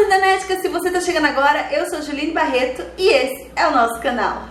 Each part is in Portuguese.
Internetica, se você tá chegando agora, eu sou Juline Barreto e esse é o nosso canal.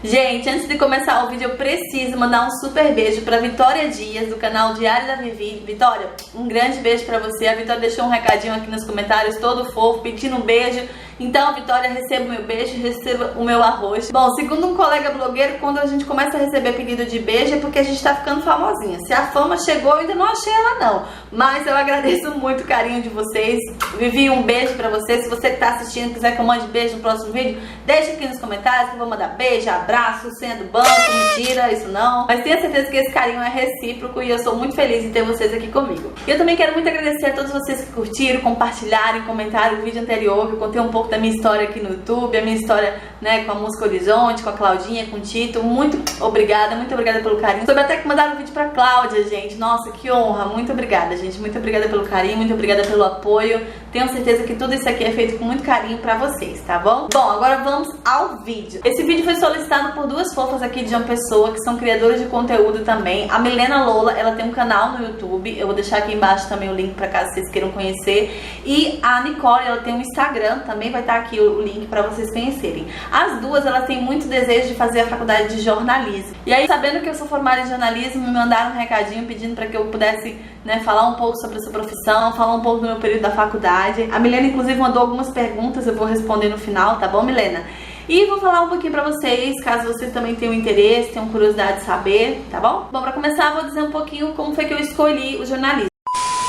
Gente, antes de começar o vídeo, eu preciso mandar um super beijo pra Vitória Dias, do canal Diário da Vivi. Vitória, um grande beijo pra você. A Vitória deixou um recadinho aqui nos comentários, todo fofo, pedindo um beijo. Então, Vitória, receba o meu beijo, receba o meu arroz. Bom, segundo um colega blogueiro, quando a gente começa a receber pedido de beijo é porque a gente tá ficando famosinha. Se a fama chegou, eu ainda não achei ela não. Mas eu agradeço muito o carinho de vocês. Vivi, um beijo pra você. Se você que tá assistindo quiser que eu mande beijo no próximo vídeo, deixa aqui nos comentários que eu vou mandar beijo, abraço, senha do banco, mentira, isso não. Mas tenha certeza que esse carinho é recíproco e eu sou muito feliz em ter vocês aqui comigo. E eu também quero muito agradecer a todos vocês que curtiram, compartilharam, comentaram o vídeo anterior, que eu contei um pouco da minha história aqui no YouTube, a minha história, né, com a música Horizonte, com a Claudinha, com o Tito. Muito obrigada pelo carinho. Soube até que mandaram um vídeo pra Cláudia, gente. Nossa, que honra. Muito obrigada, gente. Muito obrigada pelo carinho, muito obrigada pelo apoio. Tenho certeza que tudo isso aqui é feito com muito carinho pra vocês, tá bom? Bom, agora vamos ao vídeo. Esse vídeo foi solicitado por duas fofas aqui de João Pessoa, que são criadoras de conteúdo também. A Milena Lola, ela tem um canal no YouTube. Eu vou deixar aqui embaixo também o link pra caso vocês queiram conhecer. E a Nicole, ela tem um Instagram, também vai estar aqui o link pra vocês conhecerem. As duas, elas têm muito desejo de fazer a faculdade de jornalismo. E aí, sabendo que eu sou formada em jornalismo, me mandaram um recadinho pedindo pra que eu pudesse, né, falar um pouco sobre essa profissão, falar um pouco do meu período da faculdade. A Milena, inclusive, mandou algumas perguntas, eu vou responder no final, tá bom, Milena? E vou falar um pouquinho pra vocês, caso vocês também tenham interesse, tenham curiosidade de saber, tá bom? Bom, pra começar, eu vou dizer um pouquinho como foi que eu escolhi o jornalismo.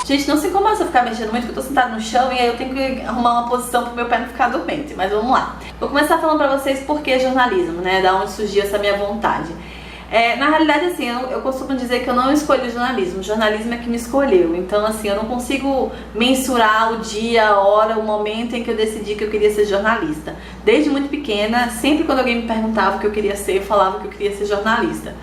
Gente, não se incomoda se eu ficar mexendo muito, porque eu tô sentada no chão e aí eu tenho que arrumar uma posição pro meu pé não ficar dormente, mas vamos lá. Vou começar falando pra vocês por que jornalismo, né, da onde surgiu essa minha vontade. Na realidade, assim, eu costumo dizer que eu não escolhi o jornalismo é que me escolheu. Então, assim, eu não consigo mensurar o dia, a hora, o momento em que eu decidi que eu queria ser jornalista. Desde muito pequena, sempre quando alguém me perguntava o que eu queria ser, eu falava que eu queria ser jornalista.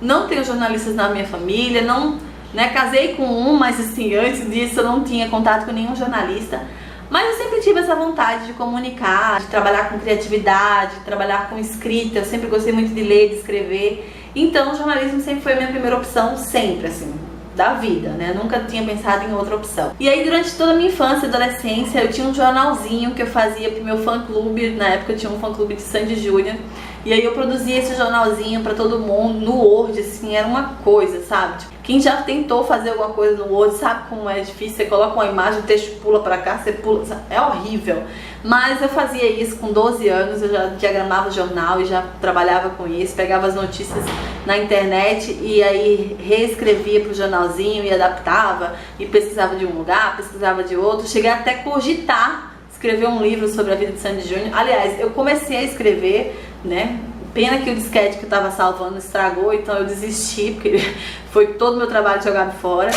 Não tenho jornalistas na minha família, não, né, casei com um, mas assim, antes disso eu não tinha contato com nenhum jornalista. Mas eu sempre tive essa vontade de comunicar, de trabalhar com criatividade, de trabalhar com escrita. Eu sempre gostei muito de ler, de escrever. Então o jornalismo sempre foi a minha primeira opção, sempre, assim, da vida, né? Eu nunca tinha pensado em outra opção. E aí, durante toda a minha infância e adolescência, eu tinha um jornalzinho que eu fazia pro meu fã-clube. Na época eu tinha um fã-clube de Sandy Júnior. E aí eu produzia esse jornalzinho pra todo mundo, no Word, assim, era uma coisa, sabe? Tipo, quem já tentou fazer alguma coisa no Word sabe como é difícil. Você coloca uma imagem, o texto pula pra cá, você pula, é horrível. Mas eu fazia isso com 12 anos, eu já diagramava o jornal e já trabalhava com isso, pegava as notícias na internet e aí reescrevia pro jornalzinho e adaptava, e pesquisava de um lugar, pesquisava de outro. Cheguei até a cogitar escrever um livro sobre a vida de Sandy Júnior. Aliás, eu comecei a escrever, né? Pena que o disquete que eu tava salvando estragou, então eu desisti, porque foi todo o meu trabalho jogado fora.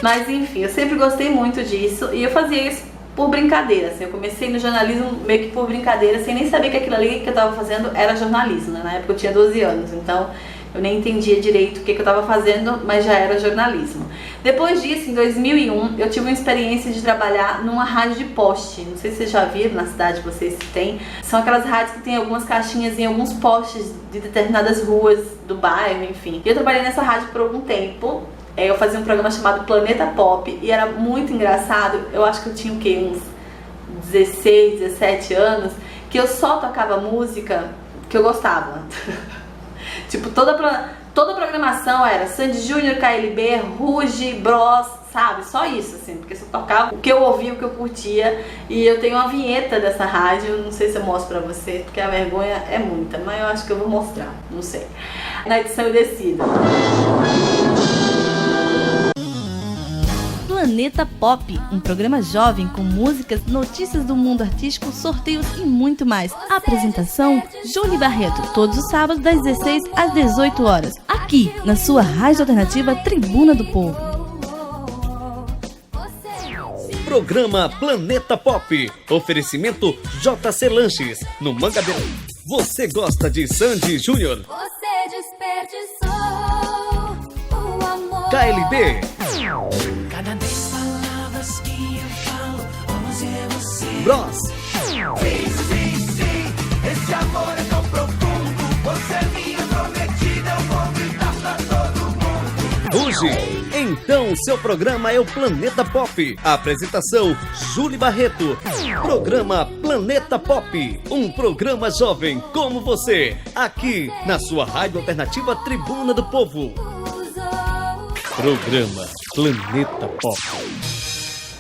Mas enfim, eu sempre gostei muito disso e eu fazia isso por brincadeira, assim. Eu comecei no jornalismo meio que por brincadeira, sem nem saber que aquilo ali que eu tava fazendo era jornalismo, né? Na época eu tinha 12 anos, então eu nem entendia direito o que eu tava fazendo, mas já era jornalismo. Depois disso, em 2001, eu tive uma experiência de trabalhar numa rádio de poste. Não sei se vocês já viram na cidade de vocês se tem. São aquelas rádios que tem algumas caixinhas em alguns postes de determinadas ruas do bairro, enfim. E eu trabalhei nessa rádio por algum tempo. Eu fazia um programa chamado Planeta Pop e era muito engraçado. Eu acho que eu tinha o quê? Uns 16, 17 anos, que eu só tocava música que eu gostava. Tipo, toda a programação era Sandy Júnior, KLB, Ruge, Bros, sabe? Só isso, assim, porque eu tocava o que eu ouvia, o que eu curtia. E eu tenho uma vinheta dessa rádio, não sei se eu mostro pra vocês, porque a vergonha é muita, mas eu acho que eu vou mostrar, não sei. Na edição eu decido. Planeta Pop, um programa jovem com músicas, notícias do mundo artístico, sorteios e muito mais. Apresentação, Juline Barreto, todos os sábados das 16 às 18 horas, aqui na sua rádio alternativa Tribuna do Povo. Programa Planeta Pop, oferecimento JC Lanches, no Mangabeira. Você gosta de Sandy Júnior? Você desperdiçou o amor. KLB. Cada 10 palavras que eu falo, 11 é você. Bros. Sim, sim, sim, esse amor é tão profundo. Você é minha prometida, eu vou gritar pra todo mundo. hoje? Então seu programa é o Planeta Pop. A apresentação, Júlia Barreto. Programa Planeta Pop. Um programa jovem como você. Aqui na sua rádio alternativa Tribuna do Povo. Programa Planeta Pop.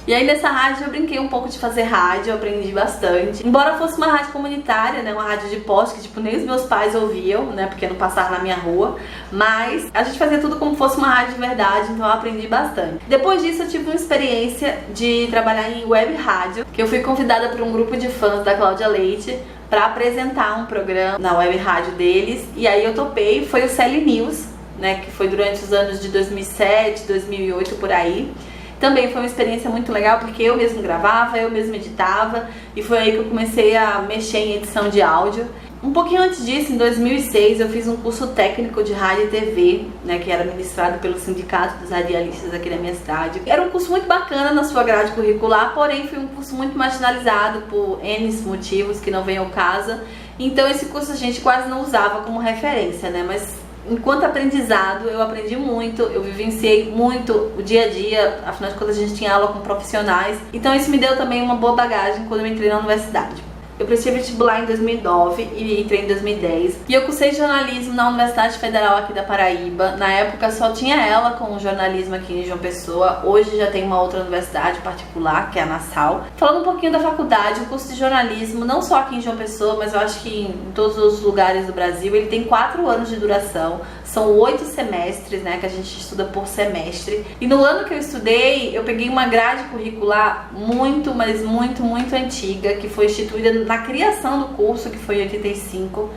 E aí nessa rádio eu brinquei um pouco de fazer rádio, eu aprendi bastante. Embora fosse uma rádio comunitária, né, uma rádio de poste que tipo nem os meus pais ouviam, né, porque não passava na minha rua, mas a gente fazia tudo como fosse uma rádio de verdade, então eu aprendi bastante. Depois disso eu tive uma experiência de trabalhar em web rádio, que eu fui convidada por um grupo de fãs da Cláudia Leite para apresentar um programa na web rádio deles, e aí eu topei. Foi o Celi News, né, que foi durante os anos de 2007, 2008 por aí. Também foi uma experiência muito legal porque eu mesmo gravava, eu mesmo editava, e foi aí que eu comecei a mexer em edição de áudio. Um pouquinho antes disso, em 2006, eu fiz um curso técnico de rádio e TV, né, que era ministrado pelo Sindicato dos Radialistas aqui da minha cidade. Era um curso muito bacana na sua grade curricular, porém foi um curso muito marginalizado por N motivos que não vem ao caso. Então esse curso a gente quase não usava como referência, né, mas enquanto aprendizado, eu aprendi muito, eu vivenciei muito o dia a dia, afinal de contas a gente tinha aula com profissionais, então isso me deu também uma boa bagagem quando eu entrei na universidade. Eu prestei vestibular em 2009 e entrei em 2010. E eu cursei jornalismo na Universidade Federal aqui da Paraíba. Na época só tinha ela com jornalismo aqui em João Pessoa. Hoje já tem uma outra universidade particular, que é a Nassau. Falando um pouquinho da faculdade, o curso de jornalismo, não só aqui em João Pessoa, mas eu acho que em todos os lugares do Brasil, ele tem 4 anos de duração. São 8 semestres, né, que a gente estuda por semestre. E no ano que eu estudei, eu peguei uma grade curricular muito, mas muito antiga, que foi instituída na criação do curso, que foi em 85.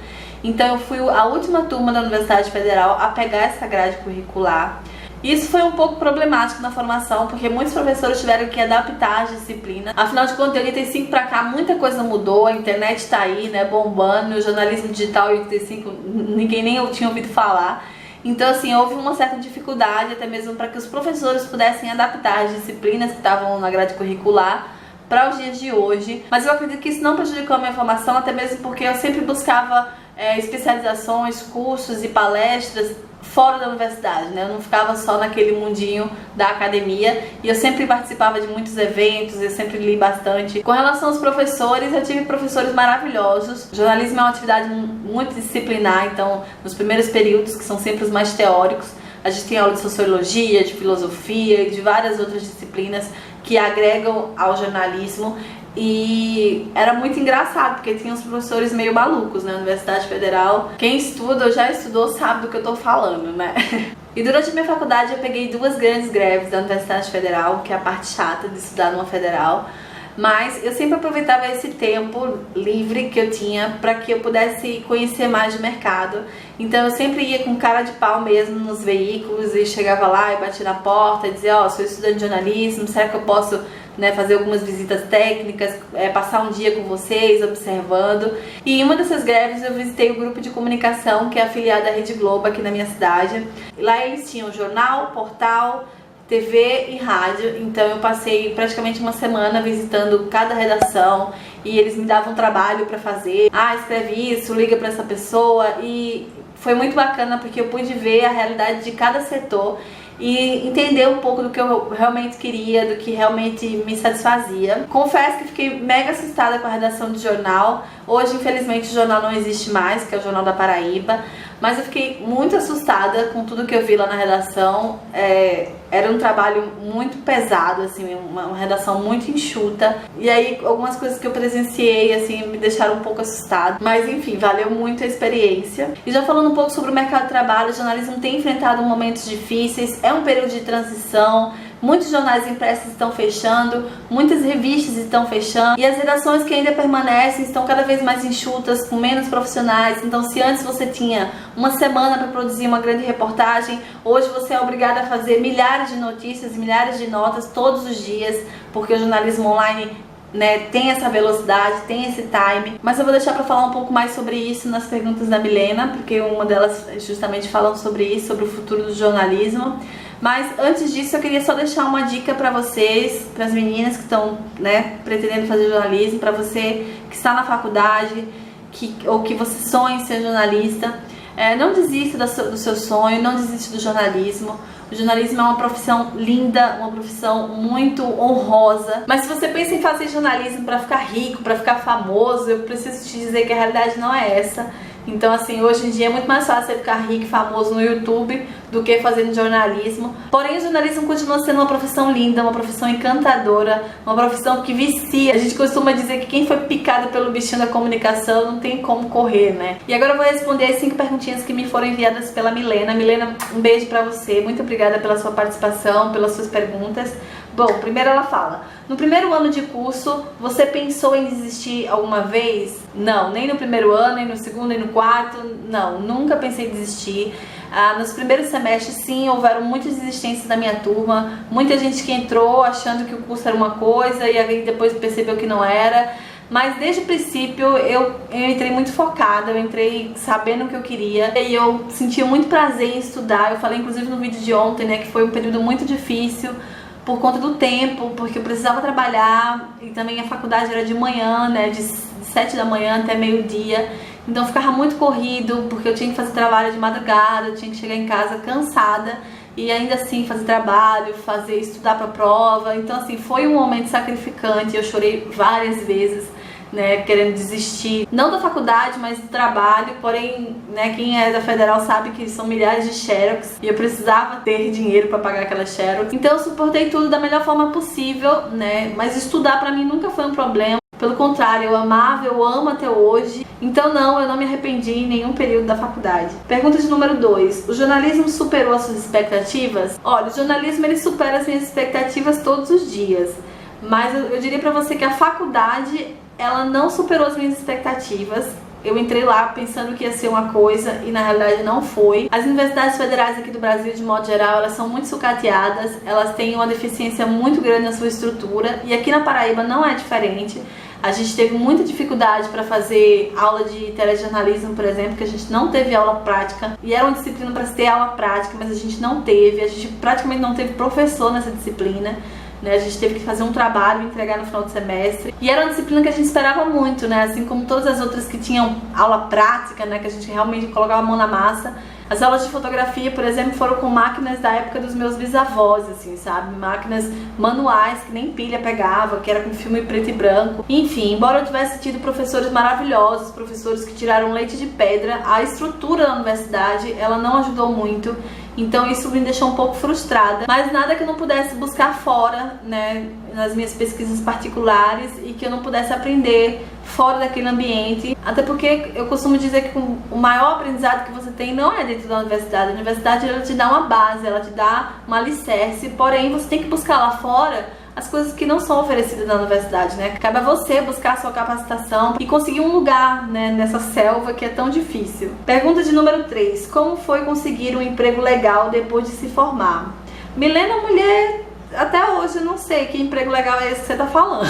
Então eu fui a última turma da Universidade Federal a pegar essa grade curricular. Isso foi um pouco problemático na formação, porque muitos professores tiveram que adaptar as disciplinas. Afinal de contas, de 85 pra cá, muita coisa mudou, a internet tá aí, né, bombando, o jornalismo digital em 85 ninguém nem tinha ouvido falar. Então, assim, houve uma certa dificuldade, até mesmo para que os professores pudessem adaptar as disciplinas que estavam na grade curricular para os dias de hoje. Mas eu acredito que isso não prejudicou a minha formação, até mesmo porque eu sempre buscava especializações, cursos e palestras fora da universidade, né? Eu não ficava só naquele mundinho da academia, e eu sempre participava de muitos eventos, eu sempre li bastante. Com relação aos professores, eu tive professores maravilhosos. O jornalismo é uma atividade muito disciplinar, então nos primeiros períodos, que são sempre os mais teóricos, a gente tem aula de sociologia, de filosofia e de várias outras disciplinas que agregam ao jornalismo. E era muito engraçado, porque tinha uns professores meio malucos na Universidade Federal. Quem estuda ou já estudou sabe do que eu tô falando, né? E durante a minha faculdade eu peguei 2 grandes greves da Universidade Federal, que é a parte chata de estudar numa federal. Mas eu sempre aproveitava esse tempo livre que eu tinha para que eu pudesse conhecer mais de mercado. Então eu sempre ia com cara de pau mesmo nos veículos e chegava lá e batia na porta e dizia: ó, sou estudante de jornalismo, será que eu posso, né, fazer algumas visitas técnicas, passar um dia com vocês, observando. E em uma dessas greves eu visitei o grupo de comunicação, que é afiliado à Rede Globo aqui na minha cidade. E lá eles tinham jornal, portal, TV e rádio, então eu passei praticamente uma semana visitando cada redação e eles me davam trabalho para fazer. Ah, escreve isso, liga para essa pessoa, e foi muito bacana porque eu pude ver a realidade de cada setor e entender um pouco do que eu realmente queria, do que realmente me satisfazia. Confesso que fiquei mega assustada com a redação de jornal. Hoje, infelizmente, o jornal não existe mais, que é o Jornal da Paraíba, mas eu fiquei muito assustada com tudo que eu vi lá na redação. Era um trabalho muito pesado, assim, uma redação muito enxuta. E aí, algumas coisas que eu presenciei, assim, me deixaram um pouco assustada. Mas, enfim, valeu muito a experiência. E já falando um pouco sobre o mercado de trabalho, o jornalismo tem enfrentado momentos difíceis, é um período de transição. Muitos jornais impressos estão fechando, muitas revistas estão fechando, e as redações que ainda permanecem estão cada vez mais enxutas, com menos profissionais. Então, se antes você tinha uma semana para produzir uma grande reportagem, hoje você é obrigado a fazer milhares de notícias, milhares de notas todos os dias, porque o jornalismo online, né, tem essa velocidade, tem esse time. Mas eu vou deixar para falar um pouco mais sobre isso nas perguntas da Milena, porque uma delas justamente falando sobre isso, sobre o futuro do jornalismo. Mas antes disso eu queria só deixar uma dica para vocês, para as meninas que estão, né, pretendendo fazer jornalismo, para você que está na faculdade, ou que você sonha em ser jornalista. Não desista do seu sonho, não desista do jornalismo. O jornalismo é uma profissão linda, uma profissão muito honrosa. Mas se você pensa em fazer jornalismo para ficar rico, para ficar famoso, eu preciso te dizer que a realidade não é essa. Então, assim, hoje em dia é muito mais fácil você ficar rico e famoso no YouTube do que fazendo jornalismo. Porém, o jornalismo continua sendo uma profissão linda, uma profissão encantadora, uma profissão que vicia. A gente costuma dizer que quem foi picado pelo bichinho da comunicação não tem como correr, né? E agora eu vou responder as 5 perguntinhas que me foram enviadas pela Milena. Milena, um beijo pra você. Muito obrigada pela sua participação, pelas suas perguntas. Bom, primeiro ela fala: no primeiro ano de curso, você pensou em desistir alguma vez? Não, nem no primeiro ano, nem no segundo, nem no quarto. Não, nunca pensei em desistir. Nos primeiros semestres, sim, houveram muitas desistências da minha turma. Muita gente que entrou achando que o curso era uma coisa e aí depois percebeu que não era. Mas desde o princípio eu entrei muito focada, eu entrei sabendo o que eu queria. E eu sentia muito prazer em estudar. Eu falei inclusive no vídeo de ontem, né, que foi um período muito difícil por conta do tempo, porque eu precisava trabalhar e também a faculdade era de manhã, né, de 7 da manhã até meio-dia. Então ficava muito corrido, porque eu tinha que fazer trabalho de madrugada, eu tinha que chegar em casa cansada e ainda assim fazer trabalho, estudar para prova. Então assim, foi um momento sacrificante, eu chorei várias vezes, né, querendo desistir, não da faculdade, mas do trabalho. Porém, né, quem é da federal sabe que são milhares de xerox e eu precisava ter dinheiro para pagar aquelas xerox. Então eu suportei tudo da melhor forma possível, né, mas estudar para mim nunca foi um problema. Pelo contrário, eu amava, eu amo até hoje. Então não, eu não me arrependi em nenhum período da faculdade. Pergunta de número 2. O jornalismo superou as suas expectativas? Olha, o jornalismo ele supera as minhas expectativas todos os dias. Mas eu diria pra você que a faculdade, ela não superou as minhas expectativas. Eu entrei lá pensando que ia ser uma coisa e na realidade não foi. As universidades federais aqui do Brasil, de modo geral, elas são muito sucateadas. Elas têm uma deficiência muito grande na sua estrutura. E aqui na Paraíba não é diferente. A gente teve muita dificuldade para fazer aula de telejornalismo, por exemplo, que a gente não teve aula prática. E era uma disciplina para se ter aula prática, mas a gente não teve. A gente praticamente não teve professor nessa disciplina. A gente teve que fazer um trabalho e entregar no final do semestre. E era uma disciplina que a gente esperava muito, né? Assim como todas as outras que tinham aula prática, né? Que a gente realmente colocava a mão na massa. As aulas de fotografia, por exemplo, foram com máquinas da época dos meus bisavós, assim, sabe? Máquinas manuais, que nem pilha pegava, que era com filme preto e branco. Enfim, embora eu tivesse tido professores maravilhosos, professores que tiraram leite de pedra, a estrutura da universidade, ela não ajudou muito. Então isso me deixou um pouco frustrada, mas nada que eu não pudesse buscar fora, né, nas minhas pesquisas particulares e que eu não pudesse aprender fora daquele ambiente. Até porque eu costumo dizer que o maior aprendizado que você tem não é dentro da universidade. A universidade, ela te dá uma base, ela te dá um alicerce, porém você tem que buscar lá fora as coisas que não são oferecidas na universidade, né? Cabe a você buscar a sua capacitação e conseguir um lugar, né, nessa selva que é tão difícil. Pergunta de número 3. Como foi conseguir um emprego legal depois de se formar? Milena, mulher, até hoje eu não sei que emprego legal é esse que você tá falando.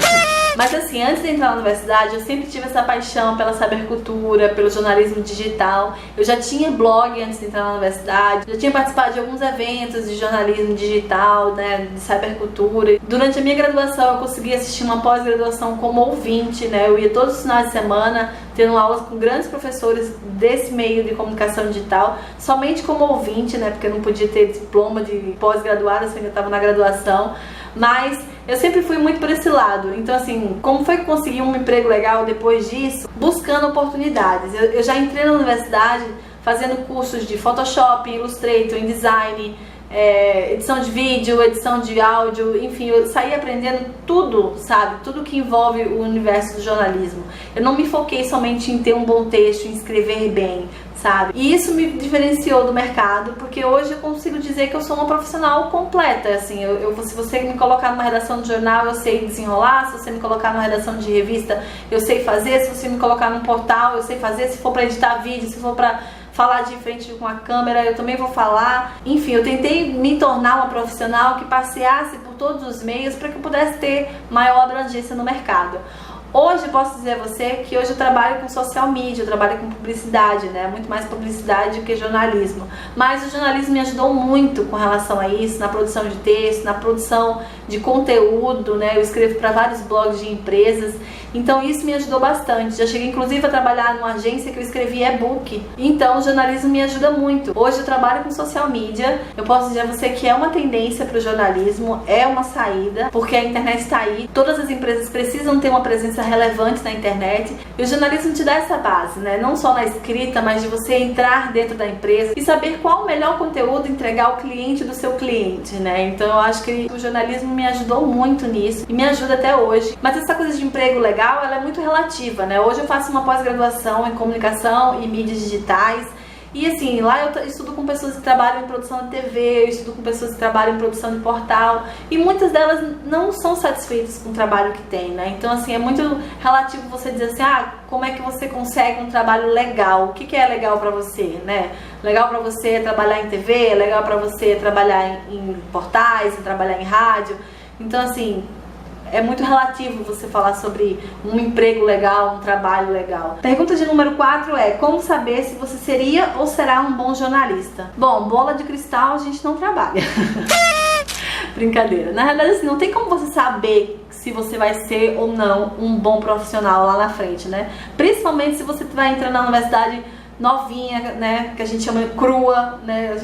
Mas assim, antes de entrar na universidade, eu sempre tive essa paixão pela sabercultura, pelo jornalismo digital. Eu já tinha blog antes de entrar na universidade, já tinha participado de alguns eventos de jornalismo digital, né, de sabercultura. Durante a minha graduação, eu consegui assistir uma pós-graduação como ouvinte, né? Eu ia todos os finais de semana, tendo aulas com grandes professores desse meio de comunicação digital, somente como ouvinte, né? Porque eu não podia ter diploma de pós-graduada, eu ainda estava na graduação. Mas eu sempre fui muito por esse lado. Então assim, como foi que consegui um emprego legal depois disso? Buscando oportunidades. Eu já entrei na universidade fazendo cursos de Photoshop, Illustrator, InDesign, edição de vídeo, edição de áudio, enfim, eu saí aprendendo tudo, sabe? Tudo que envolve o universo do jornalismo. Eu não me foquei somente em ter um bom texto, em escrever bem, sabe? E isso me diferenciou do mercado, porque hoje eu consigo dizer que eu sou uma profissional completa, assim, se você me colocar numa redação de jornal, eu sei desenrolar, se você me colocar numa redação de revista, eu sei fazer, se você me colocar num portal, eu sei fazer, se for para editar vídeo, se for para falar de frente com a câmera, eu também vou falar. Enfim, eu tentei me tornar uma profissional que passeasse por todos os meios para que eu pudesse ter maior abrangência no mercado. Hoje eu posso dizer a você que hoje eu trabalho com social media, eu trabalho com publicidade, né? Muito mais publicidade do que jornalismo. Mas o jornalismo me ajudou muito com relação a isso, na produção de texto, na produção de conteúdo, né? Eu escrevo para vários blogs de empresas, então isso me ajudou bastante. Já cheguei inclusive a trabalhar numa agência que eu escrevi e-book, então o jornalismo me ajuda muito. Hoje eu trabalho com social media, eu posso dizer a você que é uma tendência para o jornalismo, é uma saída, porque a internet está aí, todas as empresas precisam ter uma presença relevante na internet, e o jornalismo te dá essa base, né? Não só na escrita, mas de você entrar dentro da empresa e saber qual o melhor conteúdo entregar ao cliente do seu cliente, né? Então eu acho que o jornalismo me ajudou muito nisso e me ajuda até hoje. Mas essa coisa de emprego legal, ela é muito relativa, né? Hoje eu faço uma pós-graduação em comunicação e mídias digitais. E assim, lá eu estudo com pessoas que trabalham em produção de TV, eu estudo com pessoas que trabalham em produção de portal, e muitas delas não são satisfeitas com o trabalho que tem, né? Então assim, é muito relativo você dizer assim, como é que você consegue um trabalho legal? O que é legal pra você, né? Legal pra você é trabalhar em TV, é legal pra você é trabalhar em portais, trabalhar em rádio. Então assim, é muito relativo você falar sobre um emprego legal, um trabalho legal. Pergunta de número 4 é: como saber se você seria ou será um bom jornalista? Bom, bola de cristal a gente não trabalha. Brincadeira. Na realidade, assim, não tem como você saber se você vai ser ou não um bom profissional lá na frente, né? Principalmente se você vai entrar na universidade novinha, né? Que a gente chama crua, né?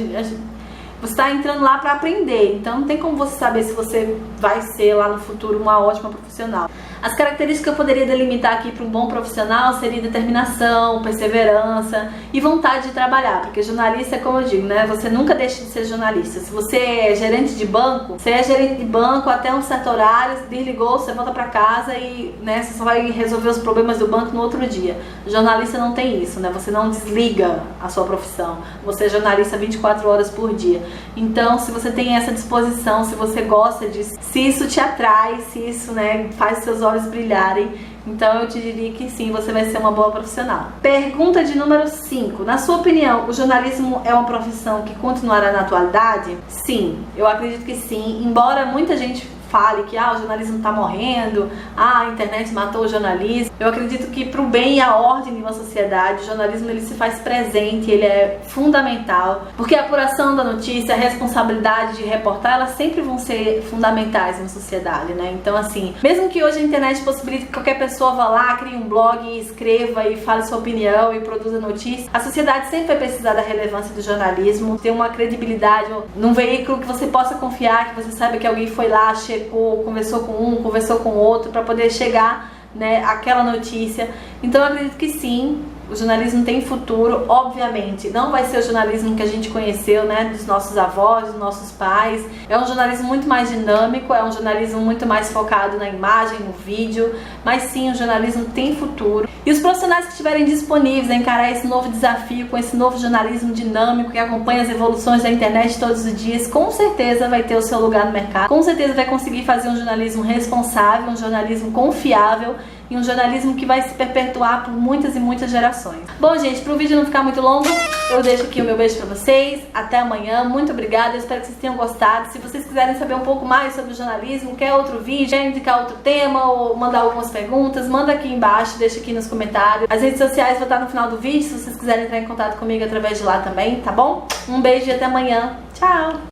Você está entrando lá para aprender, então não tem como você saber se você vai ser lá no futuro uma ótima profissional. As características que eu poderia delimitar aqui para um bom profissional seria determinação, perseverança e vontade de trabalhar, porque jornalista é como eu digo, né? Você nunca deixa de ser jornalista. Se você é gerente de banco, você é gerente de banco até um certo horário, desligou, você volta para casa e, né, você só vai resolver os problemas do banco no outro dia. O jornalista não tem isso, né? Você não desliga a sua profissão. Você é jornalista 24 horas por dia. Então, se você tem essa disposição, se você gosta disso, se isso te atrai, se isso, né, faz seus olhos brilharem, então eu te diria que sim, você vai ser uma boa profissional. Pergunta de número 5. Na sua opinião, o jornalismo é uma profissão que continuará na atualidade? Sim, eu acredito que sim, embora muita gente fale que o jornalismo está morrendo, a internet matou o jornalismo. Eu acredito que para o bem e a ordem de uma sociedade, o jornalismo ele se faz presente, ele é fundamental, porque a apuração da notícia, a responsabilidade de reportar, elas sempre vão ser fundamentais na sociedade, né? Então assim, mesmo que hoje a internet possibilite que qualquer pessoa vá lá, crie um blog, escreva e fale sua opinião e produza notícias, a sociedade sempre vai precisar da relevância do jornalismo, ter uma credibilidade, num veículo que você possa confiar, que você saiba que alguém foi lá, conversou com um, conversou com outro para poder chegar, né, àquela notícia. Então eu acredito que sim, o jornalismo tem futuro. Obviamente não vai ser o jornalismo que a gente conheceu, né, dos nossos avós, dos nossos pais. É um jornalismo muito mais dinâmico, é um jornalismo muito mais focado na imagem, no vídeo, mas sim, o jornalismo tem futuro. E os profissionais que estiverem disponíveis a encarar esse novo desafio com esse novo jornalismo dinâmico que acompanha as evoluções da internet todos os dias, com certeza vai ter o seu lugar no mercado, com certeza vai conseguir fazer um jornalismo responsável, um jornalismo confiável e um jornalismo que vai se perpetuar por muitas e muitas gerações. Bom, gente, para o vídeo não ficar muito longo, eu deixo aqui o meu beijo para vocês. Até amanhã, muito obrigada, eu espero que vocês tenham gostado. Se vocês quiserem saber um pouco mais sobre o jornalismo, quer outro vídeo, quer indicar outro tema ou mandar algumas perguntas, manda aqui embaixo, deixa aqui nos comentários. As redes sociais vão estar no final do vídeo, se vocês quiserem entrar em contato comigo através de lá também, tá bom? Um beijo e até amanhã. Tchau!